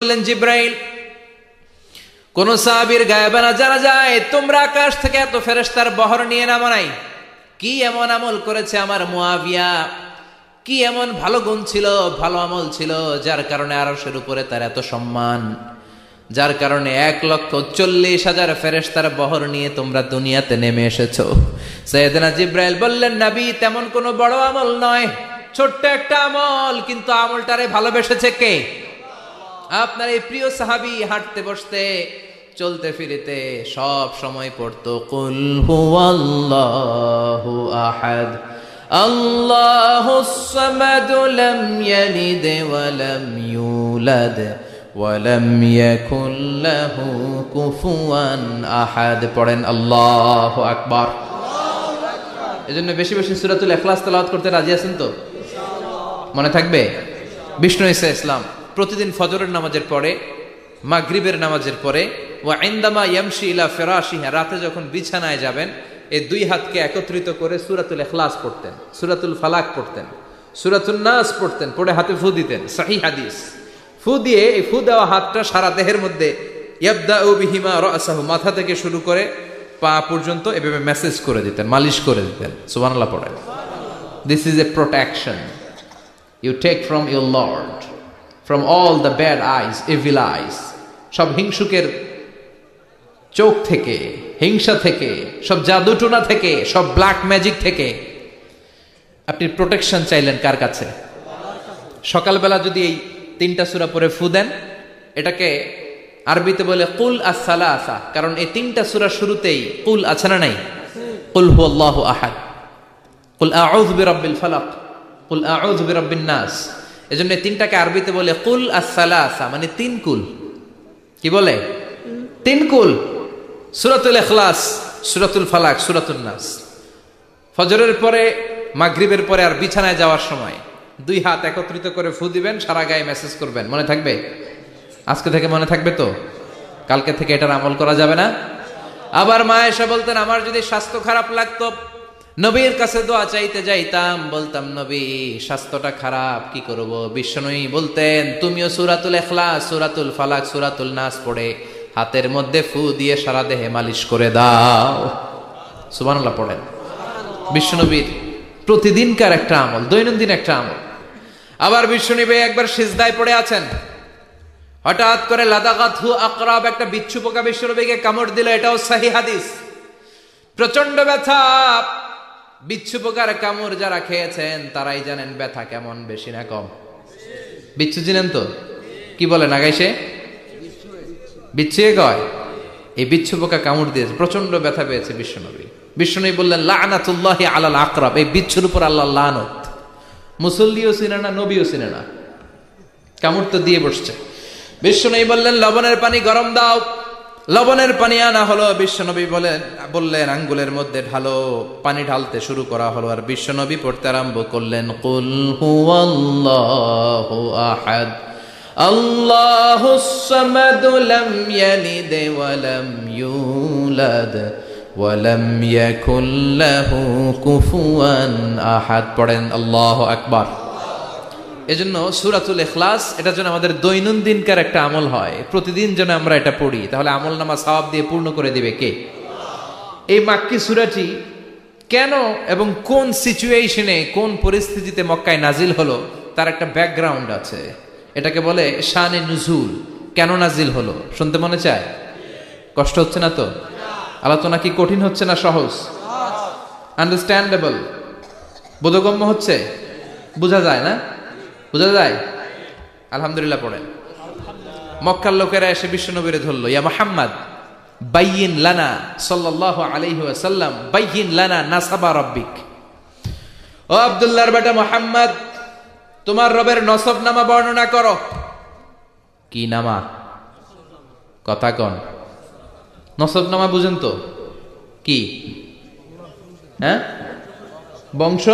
বললেন, জিব্রাইল, কোন সাহাবীর গায়েবানা জানা যায় তোমরা আকাশ থেকে এত ফেরেশতার বহর নিয়ে নামো নাই? কি এমন আমল করেছে আমার মুআবিয়া, কি এমন ভালো গুণ ছিল, ভালো আমল ছিল, যার কারণে আরশের উপরে তার এত সম্মান, যার কারণে 1,40,000 ফেরেশতার বহর নিয়ে তোমরা দুনিয়াতে নেমে এসেছো। সাইয়েদনা জিব্রাইল বললেন, নবী, তেমন কোনো বড় আমল নয়, ছোট্ট একটা আমল, কিন্তু আমলটারে ভালোবেসেছে কে? আপনার এই প্রিয় সাহাবী হাঁটতে বসতে চলতে ফিরিতে সব সময় পড়তো কুল হুয়াল্লাহু আহাদ আল্লাহুস সামাদ লাম ইয়ালিদ ওয়া লাম ইউলাদ ওয়া লাম ইয়াকুল লাহু কুফুয়ান আহাদ। পড়েন আল্লাহু আকবার। এজন্য বেশি বেশি সূরাতুল ইখলাস তেলাওয়াত করতে রাজি আছেন তো? মনে থাকবে? বিষ্ণু ঈসা ইসলাম প্রতিদিন ফজরের নামাজের পরে, মাগরিবের নামাজের পরে, ওয়া ইনদামা ইয়ামশি ইলা ফিরাশিহি, রাতে যখন বিছানায় যাবেন, এই দুই হাতকে একত্রিত করে সূরাতুল ইখলাস পড়তেন, সূরাতুল ফালাক পড়তেন, সূরাতুন নাস পড়তেন, পড়ে হাতে ফু দিতেন। সহিহ হাদিস। ফু দিয়ে এই ফু দেওয়া হাতটা সারা দেহের মধ্যে ইয়াবদাউ বিহিমা রাসাহু, মাথা থেকে শুরু করে পা পর্যন্ত এভাবে মেসেজ করে দিতেন, মালিশ করে দিতেন। সুবহানাল্লাহ পড়েন। This is a protection you take from your lord, from all the bad eyes, evil eyes, সব হিংসুকের চোখ থেকে, হিংসা থেকে, সব জাদুটোনা থেকে, সব ব্ল্যাক ম্যাজিক থেকে আপনি প্রোটেকশন চাইলেন কার কাছে? সকালবেলা যদি এই 3টা সূরা পড়ে ফু দেন, এটাকে আরবিতে বলে কুল আস-সালাসা, কারণ এই 3টা সূরা শুরুতেই কুল আছে না নাই? কুল হুয়াল্লাহু আহাদ, কুল আউযু বিরাব্বিল ফালাক, কুল আউযু বিরাব্বিন নাস। এজন্য 3টাকে আরবিতে বলে কুল আস-সালাসা, মানে 3 কুল। কি বলে? 3 কুল। সূরাতুল ইখলাস, সূরাতুল ফালাক, সূরাতুন নাস। ফজরের পরে, মাগরিবের পরে আর বিছানায় যাওয়ার সময় 2 হাত একত্রিত করে ফু দিবেন, সারা গায়ে মেসেজ করবেন। মনে থাকবে? আজকে থেকে মনে থাকবে তো? কালকে থেকে এটার আমল করা যাবে না? আবার মা এসে বলতেন, আমার যদি স্বাস্থ্য খারাপ লাগতো, নবীর কাছে দোয়া চাইতে যাইতাম, বলতাম, নবী স্বাস্থ্যটা খারাপ, কি করব? বিশ্বনবী বলতেন, তুমিও সূরাতুল ইখলাস, সূরাতুল ফালাক, সূরাতুল নাস পড়ে হাতের মধ্যে ফু দিয়ে সারা দেহে মালিশ করে দাও। সুবহানাল্লাহ পড়েন। বিশ্বনবীর প্রতিদিনকার একটা আমল, দৈনন্দিন একটা আমল। আবার বিশ্বনবী একবার সিজদায় পড়ে আছেন, হঠাৎ করে লাদাগাতহু আকরাব, একটা বিচ্ছু পোকা বিশ্বনবীকে কামড় দিল। এটাও সহিহ হাদিস। প্রচন্ড ব্যথা। বিচ্ছু পোকার কামড় যারা খেয়েছেন তারাই জানেন ব্যথা কেমন, বেশি না কম? বিচ্ছু চিনেন তো? কি বলেন আগাইছে? বিচ্ছু কয়। এই বিচ্ছু পোকা কামড় দিয়েছে, প্রচন্ড ব্যথা পেয়েছে বিশ্বনবী। বিশ্বনবী বললেন, লাআনাতুল্লাহি আলাল আকরাব, এই বিচ্ছুর উপর আল্লাহর লানত। মুসল্লিও চিনে না, নবীও চিনে না, কামড় তো দিয়ে বসছে। বিশ্বনবী বললেন, লবণের পানি গরম দাও। লবণের পানি আনা হলো। বিশ্বনবী বললেন, আঙ্গুলের মধ্যে ঢালো। পানি ঢালতে শুরু করা হলো, আর বিশ্বনবী পড়তে আরম্ভ করলেন, কুল হুয়াল্লাহু আহাদ আল্লাহুস সামাদ লাম ইয়ালিদ ওয়া লাম ইউলাদ ওয়া লাম ইয়াকুল লাহু কুফুয়ান আহাদ। পড়েন আল্লাহু আকবার। এজন্য সূরাতুল ইখলাস, এটা যেন আমাদের দৈনন্দিনকার একটা আমল হয়, প্রতিদিন যেন আমরা এটা পড়ি, তাহলে আমল নামা সওয়াব দিয়ে পূর্ণ করে দিবে কে? এই মাক্কি সূরাটি কেন এবং কোন সিচুয়েশনে, কোন পরিস্থিতিতে মক্কায় নাজিল হলো, তার একটা ব্যাকগ্রাউন্ড আছে। এটাকে বলে শানে নুজুল। কেন নাজিল হলো শুনতে মনে চায়? কষ্ট হচ্ছে না তো? আলোচনা কি কঠিন হচ্ছে না সহজ? আন্ডারস্ট্যান্ডেবল, বোধগম্য হচ্ছে? বোঝা যায় না? বোঝা যায়? আলহামদুলিল্লাহ পড়েন। মক্কার লোকেরা এসে বিশ্বনবীরে ধরল, ইয়া মুহাম্মদ বাইয়িন লানা সাল্লাল্লাহু আলাইহি ওয়াসাল্লাম বাইয়িন লানা নাসাবা রাব্বিক। ও আব্দুল্লাহর বেটা মুহাম্মদ, তোমার রবের নসব নামা বর্ণনা করো। কি নামা? কথা কন। নসব নামা বুঝেন তো? কি? হ্যাঁ, বংশ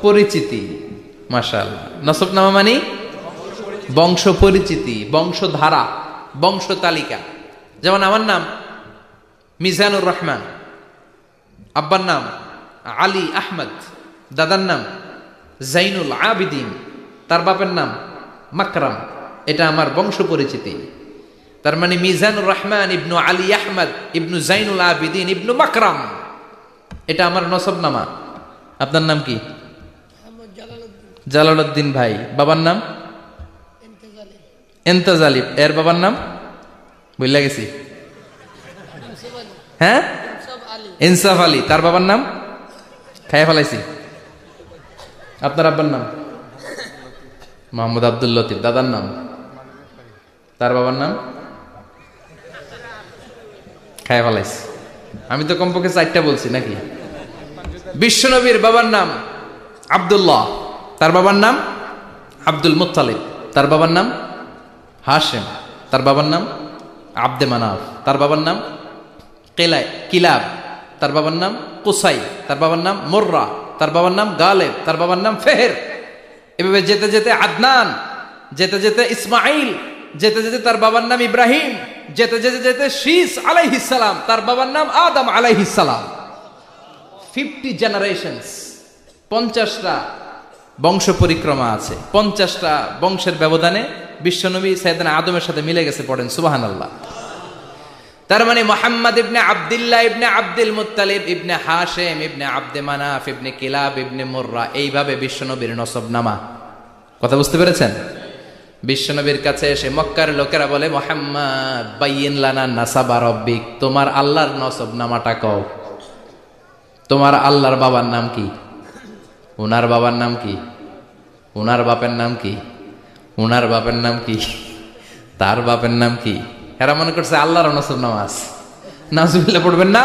পরিচিতি। মাশাআল্লাহ। নসব নামা মানে বংশ পরিচিতি, বংশধারা, বংশ তালিকা। যেমন আমার নাম মিজানুর রহমান, আব্বার নাম আলী আহমদ, দাদার নাম জাইনুল আবিদিন, তার বাপের নাম মাকরাম। এটা আমার বংশ পরিচিতি। তার মানে মিজানুর রহমান ইবনু আলী আহমদ ইবনু জাইনুল আবিদিন ইবনু মাকরাম, এটা আমার নসবনামা। আপনার নাম কি? জালালউদ্দিন ভাই। বাবার নাম এন্তাজালিব। এর বাবার নাম বুঝলা গেছি। হ্যাঁ, ইনসাফ আলী। তার বাবার নাম খাইয়া ফেলাইছি। আপনার আব্বার নাম মোহাম্মদ আব্দুল লতিফ। দাদার নাম? তার বাবার নাম খাইয়া ফেলাইছি। আমি তো কমপক্ষে 4টা বলছি নাকি? বিশ্বনবীর বাবার নাম আব্দুল্লাহ, তার বাবার নাম আব্দুল মুত্তালিব, তার বাবার নাম হাশেম, তার বাবার নাম আব্দে মানাফ, তার বাবার নাম কিলাব, তার বাবার নাম কুসাই, তার বাবার নাম মুররা, তার বাবার নাম গালেব, তার বাবার নাম ফেহের। এভাবে যেতে যেতে আদনান, যেতে যেতে ইসমাইল, যেতে যেতে তার বাবার নাম ইব্রাহিম, যেতে যেতে যেতে শীস আলাইহিস সালাম, তার বাবার নাম আদম আলাইহিস সালাম। 50 জেনারেশনস, 50টা বংশ পরিক্রমা আছে। 50টা বংশের ব্যবধানে বিশ্বনবী সাইয়েদনা আদমের সাথে মিলে গেছে। পড়েন সুবহানাল্লাহ। তার মানে মুহাম্মদ ইবনে আব্দুল্লাহ ইবনে আব্দুল মুত্তালিব ইবনে হাশেম ইবনে আব্দে মানাফ ইবনে কিলাব ইবনে মুররা, এইভাবে বিশ্বনবীর নসবনামা। কথা বুঝতে পেরেছেন? বিশ্বনবীর কাছে এসে মক্কার লোকেরা বলে, মুহাম্মদ বাইয়িন লানা নাসাবা রব্বিক, তোমার আল্লাহর নসবনামাটা কও। তোমার আল্লাহর বাবার নাম কি? উনার বাবার নাম কি? উনার বাপের নাম কি? উনার বাপের নাম কি? তার বাপের নাম কি? এরা মনে করছে আল্লাহর নসবনামা আছে। নাউজুবিল্লাহ পড়বেন না?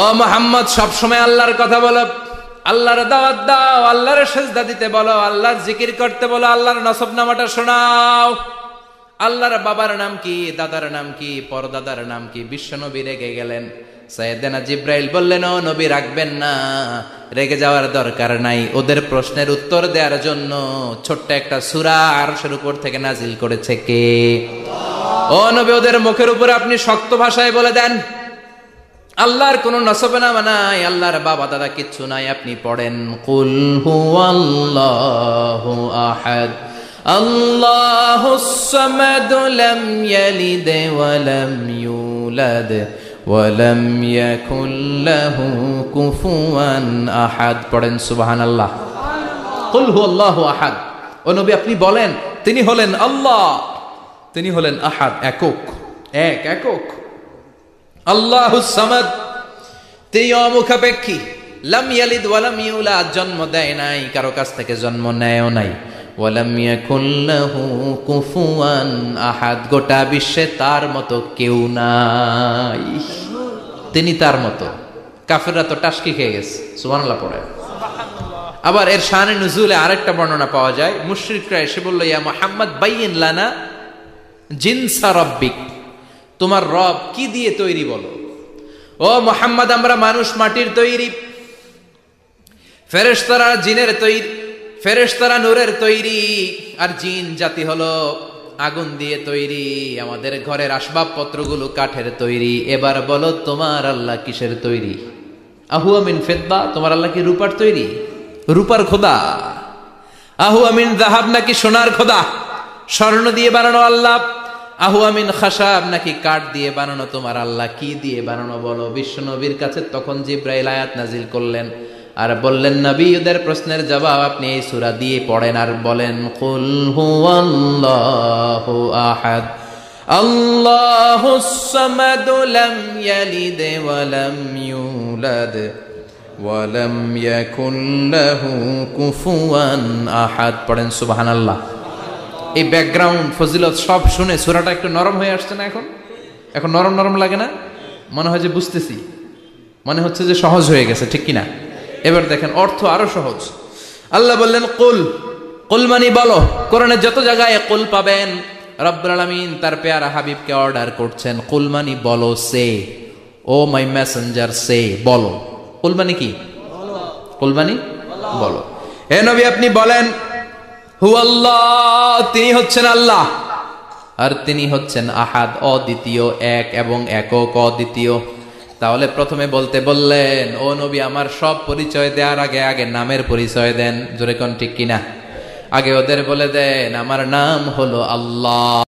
ও মুহাম্মদ, সবসময় আল্লাহর কথা বলো, আল্লাহর দাওয়াত দাও, আল্লাহর সেজদা দিতে বলো, আল্লাহর জিকির করতে বলো, আল্লাহর নসবনামাটা শোনাও। আল্লাহর বাবার নাম কি? দাদার নাম কি? পরদাদার নাম কি? বিশ্বনবী রেগে গেলেন। সাইয়েদনা জিব্রাইল বললেন, ও নবী রাখবেন না, রেগে যাওয়ার দরকার নাই। ওদের প্রশ্নের উত্তর দেওয়ার জন্য ছোট্ট একটা সূরা আরশের উপর থেকে নাজিল করেছে কে? ও নবী, ওদের মুখের উপরে আপনি শক্ত ভাষায় বলে দেন, আল্লাহর কোন নসবনামা নাই, আল্লাহর বাবা দাদা কিচ্ছু নাই। আপনি পড়েন, কুল হুয়াল্লাহু আহাদ আল্লাহুস সামাদ লাম ইয়ালিদ ওয়া লাম ইউলাদ ওয়ালাম ইয়াকুল লাহু কুফুয়ান আহাদ। পড়েন সুবহানাল্লাহ। কুল হুয়াল্লাহু আহাদ। ও নবী, আপনি বলেন, তিনি হলেন আল্লাহ, তিনি হলেন আহাদ, একক, একক। আল্লাহুস সামাদ, তিনি অমুখাপেক্ষী। লাম ইয়ালিদ ওয়ালাম ইউলাদ, জন্ম দেয় নাই, কারো কাছ থেকে জন্ম নেয়ও নাই। ওয়ালাম ইয়াকুল লাহু কুফুয়ান আহাদ, গোটা বিশ্বে তার মতো কেউ নাই, তিনি তার মতো। কাফেররা তো টাসকি খেয়ে গেছে। সুবহানাল্লাহ পড়ে। আবার এর শানে নুজুলে আরেকটা বর্ণনা পাওয়া যায়। মুশরিকরা এসে বলল, ইয়া মুহাম্মদ বাইয়িন লানা জিনসা রাব্বিক, তোমার রব কি দিয়ে তৈরি বলো। ও মুহাম্মদ, আমরা মানুষ মাটির তৈরি, ফেরেশতারা জিনের তৈরি, ফেরেশতারা নূরের তৈরি, আর জিন জাতি হলো আগুন দিয়ে তৈরি, আমাদের ঘরের আসবাবপত্রগুলো কাঠের তৈরি। এবার বলো, তোমার আল্লাহ কিসের তৈরি? আহুয়া মিন ফিদ্দা, তোমার আল্লাহ কি রূপার তৈরি? রূপার খোদা? আহুয়া মিন যাহাব, নাকি সোনার খোদা, স্বর্ণ দিয়ে বানানো আল্লাহ? আহুয়া মিন খাশাব, নাকি কাঠ দিয়ে বানানো তোমার আল্লাহ? কি দিয়ে বানানো বলো। বিশ্বনবীর কাছে তখন জিব্রাইল আয়াত নাজিল করলেন আর বললেন, নবী, ওদের প্রশ্নের জবাব আপনি এই সূরা দিয়ে পড়েন আর বলেন, কুল হুয়াল্লাহু আহাদ আল্লাহুস সামাদ লাম ইয়ালিদ ওয়া লাম ইউলাদ ওয়া লাম ইয়াকুল লাহু কুফুয়ান আহাদ। পড়েন সুবহানাল্লাহ। এই ব্যাকগ্রাউন্ড ফজিলত সব শুনে সূরাটা একটু নরম হয়ে আসছে না? এখন নরম নরম লাগে না? মনে হয় যে বুঝতেছি, মনে হচ্ছে যে সহজ হয়ে গেছে, ঠিক কিনা? এবার দেখেন অর্থ আরো সহজ। আল্লাহ বললেন কুল, কুল মানে বলো। কোরআনের যত জায়গায় কুল পাবেন, রব্বুল আলামিন তার পেয়ারা হাবিবকে অর্ডার করছেন, কুল মানে বলো, সে, ও মাই মেসেঞ্জার, সে, বলো। কুল মানে কি? কুল মানে বলো। হে নবী, আপনি বলেন, হু আল্লাহ, তিনি হচ্ছেন আল্লাহ, আর তিনি হচ্ছেন আহাদ, অদ্বিতীয়, এক এবং একক, অদ্বিতীয়। তাহলে প্রথমে বলতে বললেন, ও নবী, আমার সব পরিচয় দেওয়ার আগে আগে নামের পরিচয় দেন। জোরে কোন ঠিক কিনা? আগে ওদের বলে দেন আমার নাম হলো আল্লাহ।